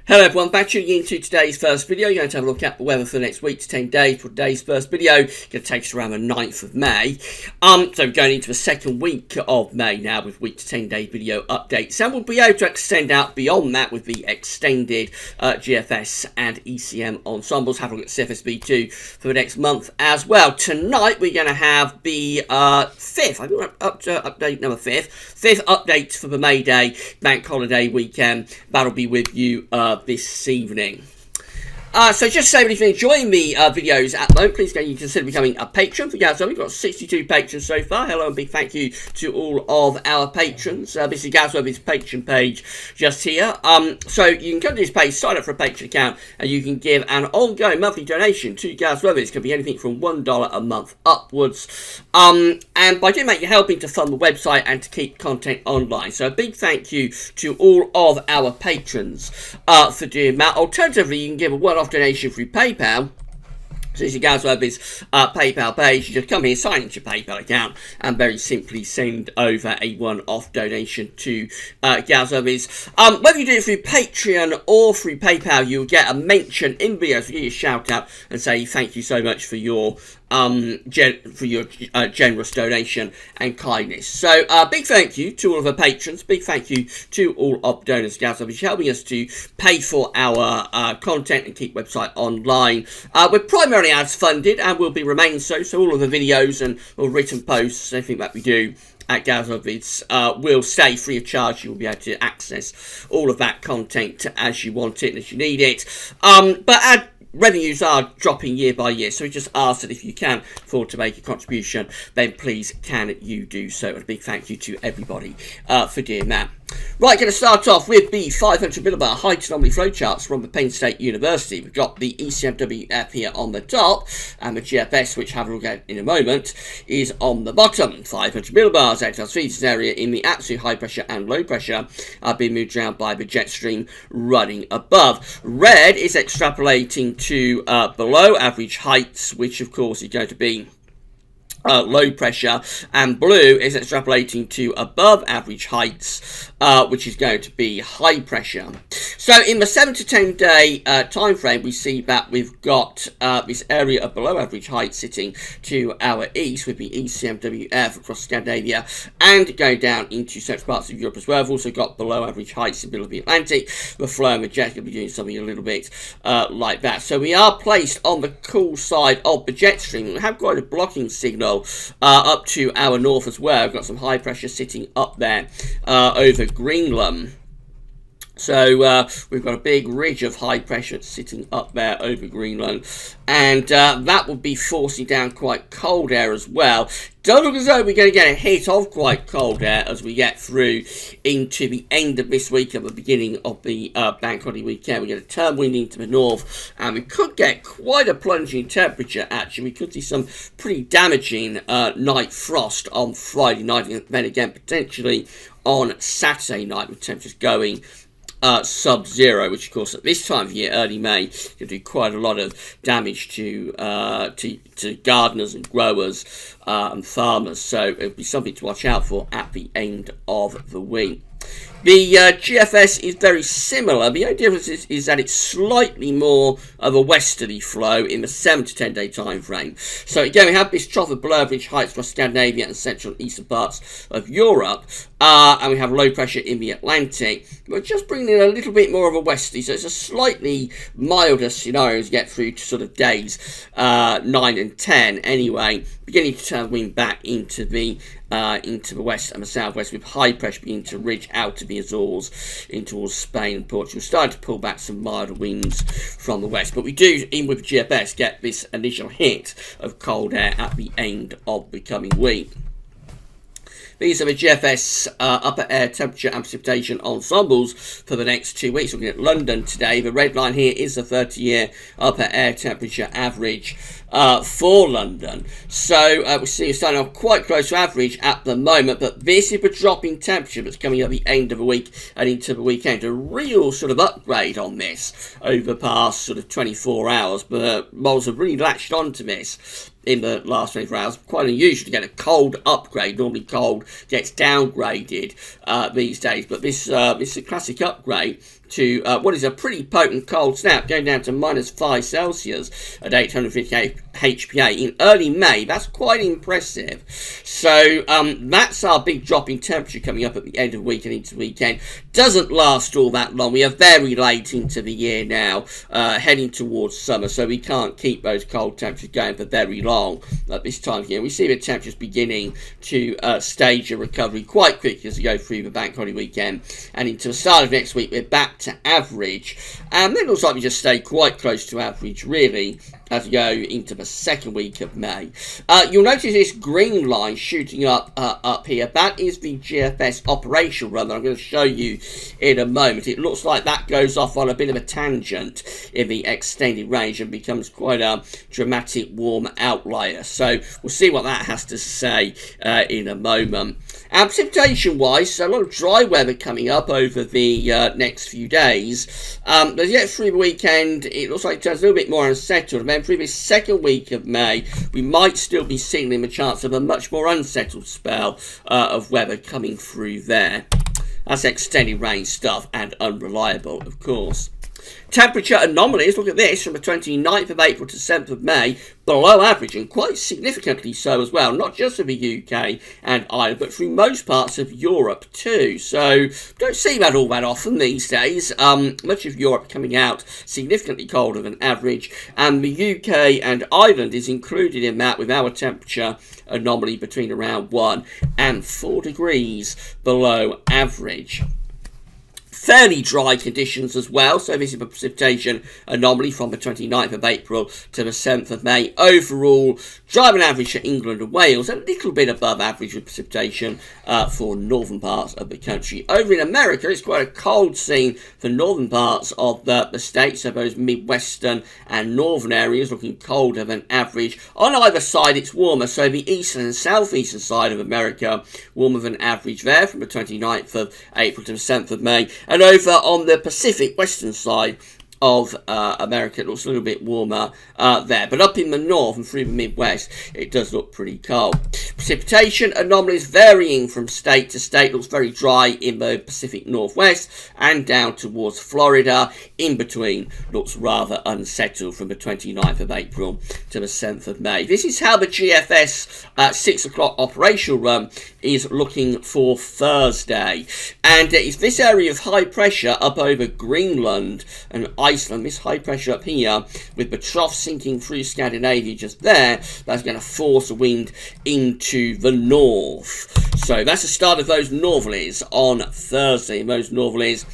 Hello everyone, back tuning into today's first video. You're going to have a look at the weather for the next week to 10 days. For today's first video, it's going to take us around the 9th of May. So we're going into the second week of May now with week to 10 day video updates. And we'll be able to extend out beyond that with the extended GFS and ECM ensembles. Have a look at CFSB2 for the next month as well. Tonight we're going to have the 5th, I think we're up to update number 5th update for the May Day bank holiday weekend. That'll be with you this evening. So just say if you're enjoying the videos at the moment, please can you consider becoming a patron for Gaz. We've got 62 patrons so far. Hello and big thank you to all of our patrons. This is Gazworthy's patron page just here. So you can come to this page, sign up for a patron account, and you can give an ongoing monthly donation to Gazworthy. It can be anything from $1 a month upwards. And by doing that, you're helping to fund the website and to keep content online. So a big thank you to all of our patrons for doing that. Alternatively, you can give a one-off donation through PayPal. So this is Gazworthy's PayPal page. You just come here, sign into your PayPal account, and very simply send over a one-off donation to Gazworthy's. Whether you do it through Patreon or through PayPal, you'll get a mention in videos. We'll give you a shout out and say thank you so much for your generous donation and kindness. So big thank you to all of our patrons. Big thank you to all of donors. Gazworthy, helping us to pay for our content and keep website online. We're primarily ads funded and will be remaining so. So all of the videos and all written posts, everything that we do at Gazworthy's will stay free of charge. You'll be able to access all of that content as you want it and as you need it. But revenues are dropping year by year, so we just ask that if you can afford to make a contribution, then please can you do so. And a big thank you to everybody for doing that. Right, going to start off with the 500 millibar height anomaly flowcharts from the Penn State University. We've got the ECMWF here on the top, and the GFS, which have a look at in a moment, is on the bottom. 500 millibars, X area in the absolute high pressure and low pressure are being moved around by the jet stream running above. Red is extrapolating to below average heights, which of course is going to be low pressure, and blue is extrapolating to above average heights, which is going to be high pressure. So in the 7 to 10 day time frame, we see that we've got this area of below average height sitting to our east with the ECMWF across Scandinavia and going down into central parts of Europe as well. We've also got below average heights in the middle of the Atlantic. The flow and the jet will be doing something a little bit like that. So we are placed on the cool side of the jet stream. We have quite a blocking signal up to our north as well. We've got some high pressure sitting up there over Greenland. So we've got a big ridge of high pressure sitting up there over Greenland, and that will be forcing down quite cold air as well. Don't look as though we're going to get a hit of quite cold air as we get through into the end of this week and the beginning of the bank holiday weekend. We get a turn wind into the north, and we could get quite a plunge in temperature actually. We could see some pretty damaging night frost on Friday night, and then again potentially on Saturday night with temperatures going sub-zero, which of course at this time of year, early May, can do quite a lot of damage to gardeners and growers and farmers. So it'll be something to watch out for at the end of the week. The GFS is very similar. The only difference is that it's slightly more of a westerly flow in the 7 to 10 day time frame. So again, we have this trough of below average heights across Scandinavia and central and eastern parts of Europe, and we have low pressure in the Atlantic. We're just bringing in a little bit more of a westerly, so it's a slightly milder scenario as you get through to sort of days 9 and 10 anyway, beginning to turn wind back into the west and the southwest, with high pressure beginning to ridge out of the Azores in towards Spain and Portugal, starting to pull back some milder winds from the west. But we do, in with GFS, get this initial hit of cold air at the end of the coming week. These are the GFS upper air temperature and precipitation ensembles for the next 2 weeks. Looking at London today, the red line here is the 30-year upper air temperature average for London. So we see it's starting off quite close to average at the moment, but this is the drop in temperature that's coming at the end of the week and into the weekend. A real sort of upgrade on this over the past sort of 24 hours, but models have really latched onto this in the last 24 hours. Quite unusual to get a cold upgrade. Normally cold gets downgraded these days, but this is a classic upgrade to what is a pretty potent cold snap, going down to -5 Celsius at 858 HPA in early May. That's quite impressive. So that's our big drop in temperature coming up at the end of the week and into the weekend. Doesn't last all that long. We are very late into the year now, heading towards summer, so we can't keep those cold temperatures going for very long at this time of year. We see the temperatures beginning to stage a recovery quite quickly as we go through the bank holiday weekend and into the start of next week. We're back to average, and it looks like we just stay quite close to average really as we go into the second week of May. You'll notice this green line shooting up here. That is the GFS operational run that I'm going to show you in a moment. It looks like that goes off on a bit of a tangent in the extended range and becomes quite a dramatic warm outlier. So we'll see what that has to say in a moment. And precipitation-wise, a lot of dry weather coming up over the next few days. As you get through the weekend, it looks like it turns a little bit more unsettled. And then through this second week of May, we might still be signaling the chance of a much more unsettled spell of weather coming through there. That's extended range stuff and unreliable, of course. Temperature anomalies, look at this, from the 29th of April to 7th of May, below average, and quite significantly so as well, not just for the UK and Ireland, but through most parts of Europe too. So, don't see that all that often these days. Much of Europe coming out significantly colder than average, and the UK and Ireland is included in that with our temperature anomaly between around 1 and 4 degrees below average. Fairly dry conditions as well, so this is a precipitation anomaly from the 29th of April to the 7th of May. Overall, dry on average for England and Wales, a little bit above average with precipitation for northern parts of the country. Over in America, it's quite a cold scene for northern parts of the states, so those midwestern and northern areas looking colder than average. On either side, it's warmer, so the eastern and southeastern side of America, warmer than average there from the 29th of April to the 7th of May. And over on the Pacific western side of America, it looks a little bit warmer there. But up in the north and through the Midwest, it does look pretty cold. Precipitation anomalies varying from state to state. Looks very dry in the Pacific Northwest and down towards Florida. In between, looks rather unsettled from the 29th of April to the 7th of May. This is how the GFS 6 o'clock operational run is looking for Thursday. And it's this area of high pressure up over Greenland and Iceland, this high pressure up here, with the trough sinking through Scandinavia just there, that's going to force a wind into the north. So that's the start of those northerlies on Thursday. And those northerlies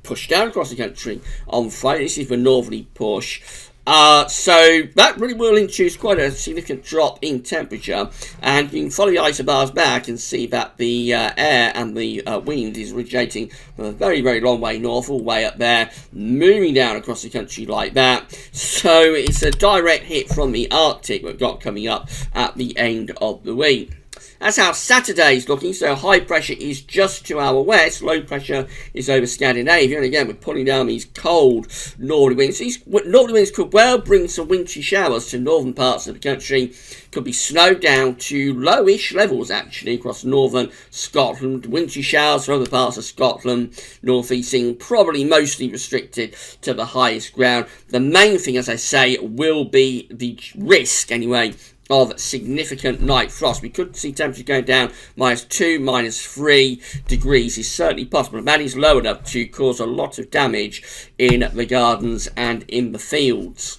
push down across the country on Friday. This is the northerly push. So that really will introduce quite a significant drop in temperature, and you can follow the isobars back and see that the air and the wind is originating from a very, very long way north, all the way up there, moving down across the country like that. So it's a direct hit from the Arctic we've got coming up at the end of the week. That's how Saturday's looking. So high pressure is just to our west, low pressure is over Scandinavia, and again we're pulling down these cold northerly winds. These northerly winds could well bring some wintry showers to northern parts of the country. Could be snow down to lowish levels actually across northern Scotland. Wintry showers for other parts of Scotland, northeasting, probably mostly restricted to the highest ground. The main thing, as I say, will be the risk anyway of significant night frost. We could see temperature going down -2, -3 degrees is certainly possible, and that is low enough to cause a lot of damage in the gardens and in the fields.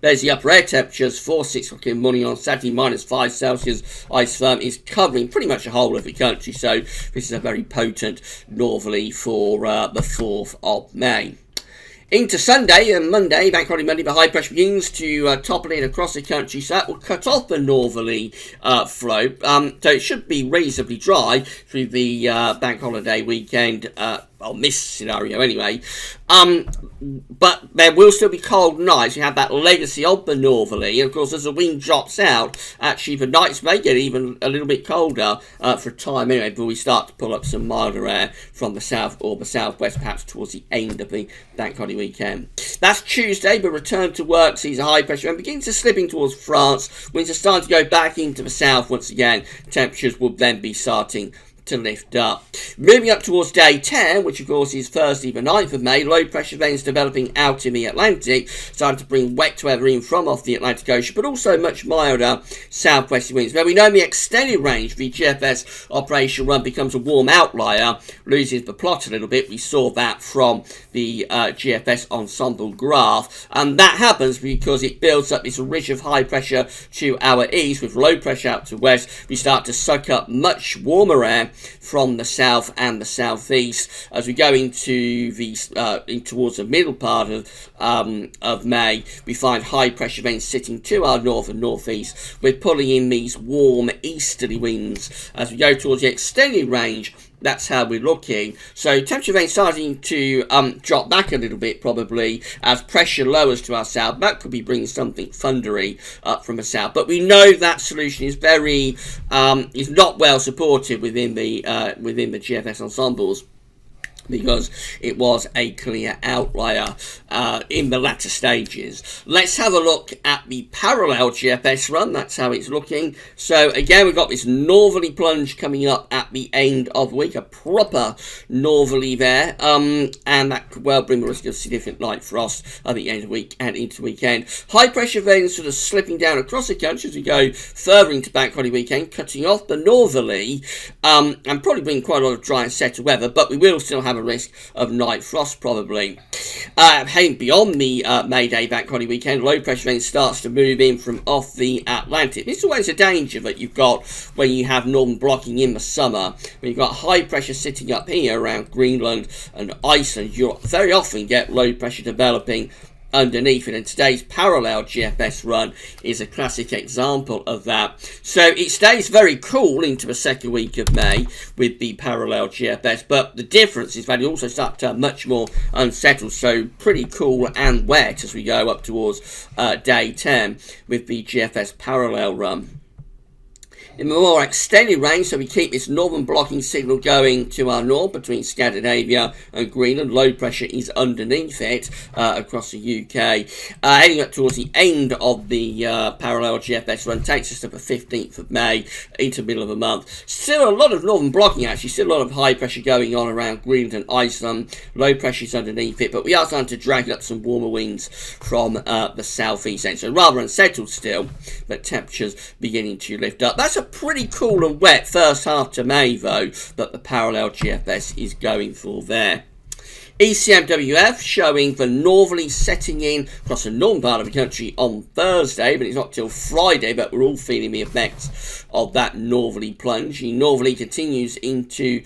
There's the upper air temperatures for 6 o'clock in the morning on Saturday, -5 Celsius. Ice firm is covering pretty much the whole of the country, so this is a very potent northerly for the 4th of May. Into Sunday and Monday, Bank Holiday Monday, the high pressure begins to topple in across the country, so that will cut off the northerly flow. So it should be reasonably dry through the Bank Holiday weekend, well, this scenario anyway. But there will still be cold nights. You have that legacy of the northerly, and of course as the wind drops out, actually the nights may get even a little bit colder for a time anyway, before we start to pull up some milder air from the south or the southwest, perhaps towards the end of the Bank Holiday weekend. That's Tuesday, but return to work sees a high pressure and begins to slipping towards France. Winds are starting to go back into the south once again. Temperatures will then be starting to lift up. Moving up towards day 10, which of course is Thursday the 9th of May, low pressure events developing out in the Atlantic, starting to bring wet weather in from off the Atlantic Ocean, but also much milder southwesterly winds. Now we know in the extended range, the GFS operational run becomes a warm outlier, loses the plot a little bit. We saw that from the GFS Ensemble graph, and that happens because it builds up this ridge of high pressure to our east with low pressure out to west. We start to suck up much warmer air from the south and the southeast as we go into the towards the middle part of May. We find high pressure events sitting to our north and northeast. We're pulling in these warm easterly winds as we go towards the extended range. That's how we're looking. So temperature events starting to drop back a little bit probably as pressure lowers to our south. That could be bringing something thundery up from the south. But we know that solution is very is not well supported within the GFS ensembles, because it was a clear outlier in the latter stages. Let's have a look at the parallel GFS run. That's how it's looking. So again, we've got this northerly plunge coming up at the end of the week, a proper northerly there, and that could well bring the risk of significant light frost at the end of the week and into the weekend. High pressure events sort of slipping down across the country as we go further into bank holiday weekend, cutting off the northerly, and probably bringing quite a lot of dry and settled weather, but we will still have a risk of night frost probably. Heading beyond the May Day bank holiday weekend, low pressure event starts to move in from off the Atlantic. This is always a danger that you've got when you have northern blocking in the summer. When you've got high pressure sitting up here around Greenland and Iceland, you'll very often get low pressure developing underneath it, and today's parallel GFS run is a classic example of that. So it stays very cool into the second week of May with the parallel GFS, but the difference is that it also starts to turn much more unsettled, so pretty cool and wet as we go up towards day 10 with the GFS parallel run. In the more extended range, so we keep this northern blocking signal going to our north between Scandinavia and Greenland. Low pressure is underneath it across the UK. Heading up towards the end of the parallel GFS run takes us to the 15th of May into the middle of the month. Still a lot of northern blocking actually, still a lot of high pressure going on around Greenland and Iceland. Low pressure is underneath it, but we are starting to drag up some warmer winds from the southeast end. So rather unsettled still, but temperatures beginning to lift up. That's a pretty cool and wet first half to May though that the parallel GFS is going for there. ECMWF showing the northerly setting in across the northern part of the country on Thursday, but it's not till Friday that we're all feeling the effects of that northerly plunge. The northerly continues into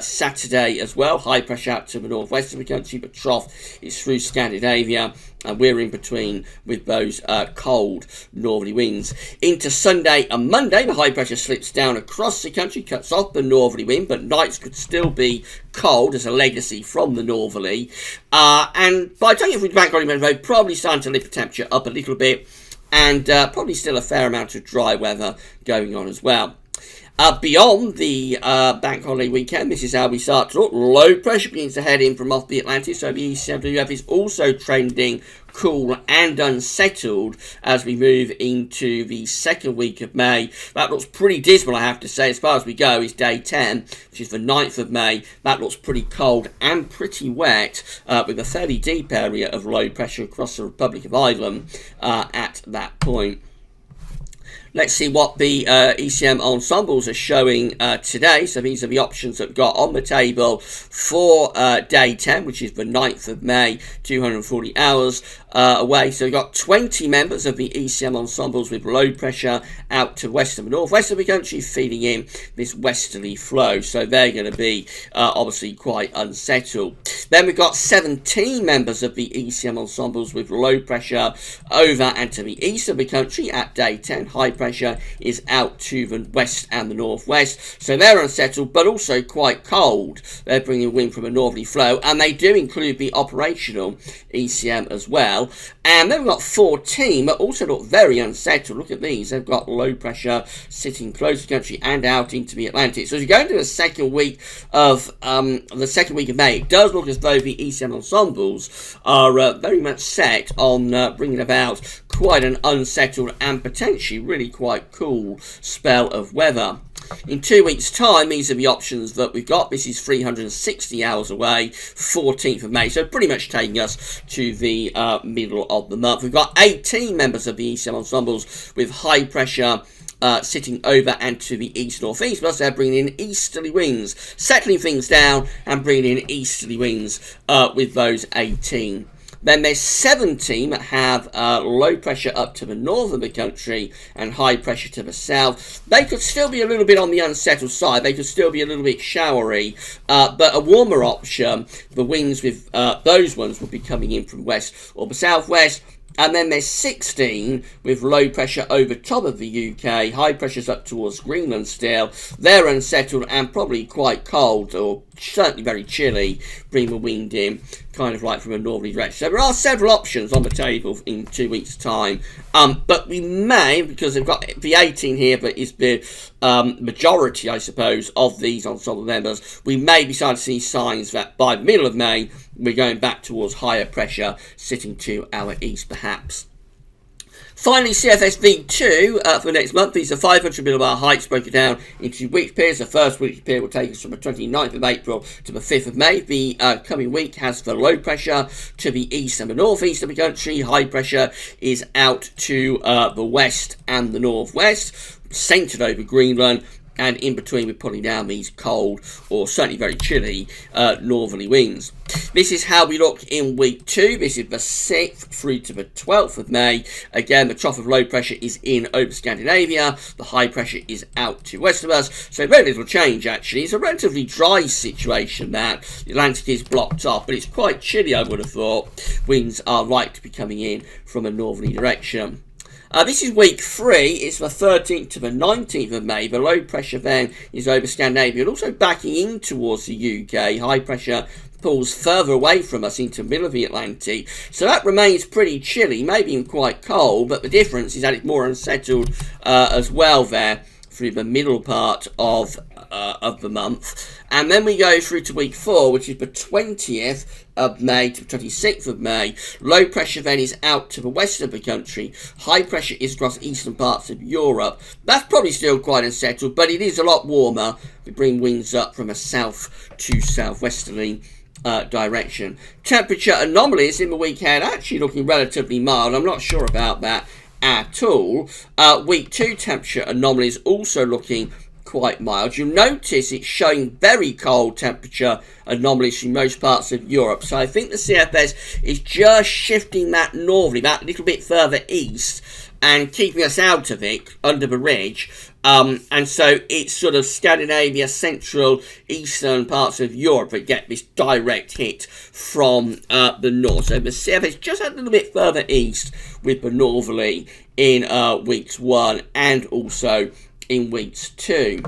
Saturday as well. High pressure out to the northwest of the country, but trough is through Scandinavia, and we're in between with those cold northerly winds. Into Sunday and Monday, the high pressure slips down across the country, cuts off the northerly wind, but nights could still be cold as a legacy from the northerly. And by the time you get through the bank holiday, we're probably starting to lift the temperature up a little bit, and probably still a fair amount of dry weather going on as well. Beyond the bank holiday weekend, this is how we start to look. Low pressure begins to head in from off the Atlantic, so the ECMWF is also trending cool and unsettled as we move into the second week of May. That looks pretty dismal, I have to say. As far as we go is day 10, which is the 9th of May. That looks pretty cold and pretty wet, with a fairly deep area of low pressure across the Republic of Ireland at that point. Let's see what the ECM ensembles are showing today. So these are the options that we've got on the table for day 10, which is the 9th of May, 240 hours away. So we've got 20 members of the ECM ensembles with low pressure out to west and northwest of the country, feeding in this westerly flow. So they're going to be obviously quite unsettled. Then we've got 17 members of the ECM ensembles with low pressure over and to the east of the country at day 10. High pressure is out to the west and the northwest, so they're unsettled but also quite cold. They're bringing wind from a northerly flow, and they do include the operational ECM as well. And then we've got 14 but also look very unsettled. Look at these, they've got low pressure sitting close to the country and out into the Atlantic. So as you go into the second week of May, it does look as though the ECM ensembles are very much set on bringing about quite an unsettled and potentially really quite cool spell of weather. In 2 weeks' time, these are the options that we've got. This is 360 hours away, 14th of May. So pretty much taking us to the middle of the month. We've got 18 members of the ECM ensembles with high pressure sitting over and to the east-northeast, plus they're bringing in easterly winds, settling things down and bringing in easterly winds with those 18. Then there's 17 that have low pressure up to the north of the country and high pressure to the south. They could still be a little bit on the unsettled side. They could still be a little bit showery, but a warmer option, the winds with those ones will be coming in from west or the southwest. And then there's 16 with low pressure over top of the UK, high pressures up towards Greenland still. They're unsettled and probably quite cold, or certainly very chilly, bring the wind in, kind of like from a northerly direction. So there are several options on the table in 2 weeks' time. But we may, because they've got the 18 here, but it's the majority, I suppose, of these ensemble members, we may be starting to see signs that by the middle of May, we're going back towards higher pressure, sitting to our east perhaps. Finally, CFS V2 for next month. These are 500 millibar heights broken down into week periods. The first weekly period will take us from the 29th of April to the 5th of May. The coming week has the low pressure to the east and the northeast of the country. High pressure is out to the west and the northwest, centred over Greenland. And in between, we're pulling down these cold, or certainly very chilly, northerly winds. This is how we look in week 2. This is the 6th through to the 12th of May. Again, the trough of low pressure is in over Scandinavia. The high pressure is out to west of us. So very little change, actually. It's a relatively dry situation, that. The Atlantic is blocked off, but it's quite chilly, I would have thought. Winds are likely to be coming in from a northerly direction. This is week 3. It's the 13th to the 19th of May. The low pressure then is over Scandinavia and also backing in towards the UK. High pressure pulls further away from us into the middle of the Atlantic. So that remains pretty chilly, maybe even quite cold, but the difference is that it's more unsettled as well there through the middle part of the month. And then we go through to week 4, which is the 20th of May to the 26th of May. Low pressure then is out to the west of the country. High pressure is across eastern parts of Europe. That's probably still quite unsettled, but it is a lot warmer. We bring winds up from a south to southwesterly direction. Temperature anomalies in the week ahead actually looking relatively mild. I'm not sure about that at all. Week 2 temperature anomalies also looking quite mild. You'll notice it's showing very cold temperature anomalies in most parts of Europe. So I think the CFS is just shifting that northerly, that little bit further east, and keeping us out of it under the ridge. And so it's sort of Scandinavia, central, eastern parts of Europe that get this direct hit from the north. So the CFS just a little bit further east with the northerly in weeks 1 and also in weeks 2.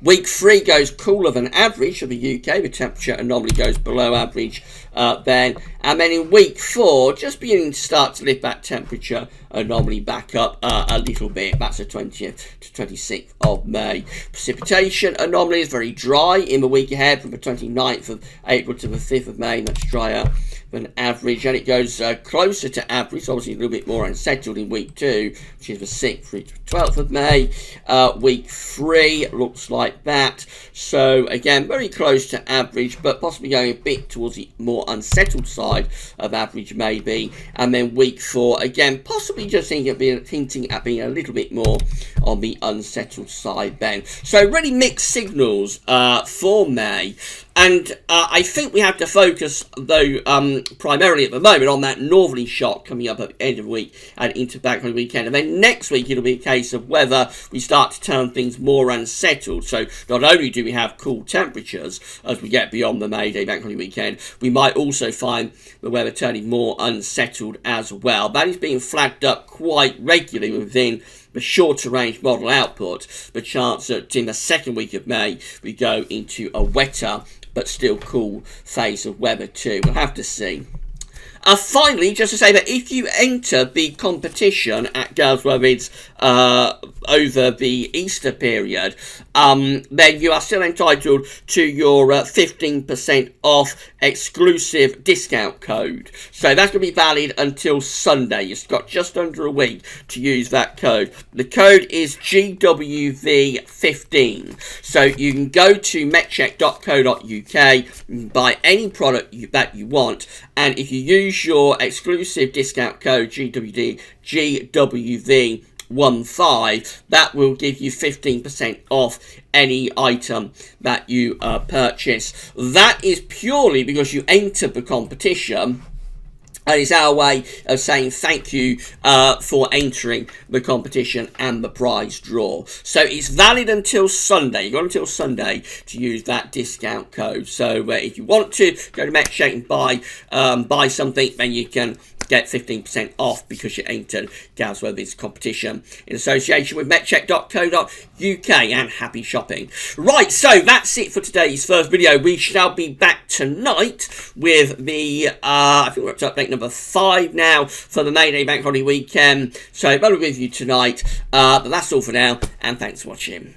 Week 3 goes cooler than average for the UK. The temperature anomaly goes below average then. And then in week 4, just beginning to start to lift that temperature anomaly back up a little bit. That's the 20th to 26th of May. Precipitation anomaly is very dry in the week ahead from the 29th of April to the 5th of May. Much drier than average, and it goes closer to average, obviously a little bit more unsettled in week 2, which is the 6th through to the 12th of May. Week 3 looks like that, so again very close to average, but possibly going a bit towards the more unsettled side of average maybe. And then week 4 again possibly just hinting at being a little bit more on the unsettled side then. So really mixed signals for May. And I think we have to focus, though, primarily at the moment on that northerly shock coming up at the end of the week and into back on the weekend. And then next week it'll be a case of whether we start to turn things more unsettled. So not only do we have cool temperatures as we get beyond the May Day bank holiday weekend, we might also find the weather turning more unsettled as well. That is being flagged up quite regularly within the shorter range model output. The chance that in the second week of May we go into a wetter but still cool phase of weather too. We'll have to see. Finally, just to say that if you enter the competition at Girls Worthing's over the Easter period, then you are still entitled to your 15% off exclusive discount code. So that's going to be valid until Sunday. You've got just under a week to use that code. The code is GWV15. So you can go to metcheck.co.uk, buy any product that you want, and if you use your exclusive discount code GWV15, that will give you 15% off any item that you purchase. That is purely because you entered the competition. And it's our way of saying thank you for entering the competition and the prize draw. So it's valid until Sunday. You've got until Sunday to use that discount code. So if you want to go to MetShake and buy something, then you can get 15% off because you entered Gals Worthing's competition in association with metcheck.co.uk, and happy shopping. Right, so that's it for today's first video. We shall be back tonight with the, I think we're up to update number 5 now for the May Day Bank Holiday weekend. So, I'll be with you tonight, but that's all for now, and thanks for watching.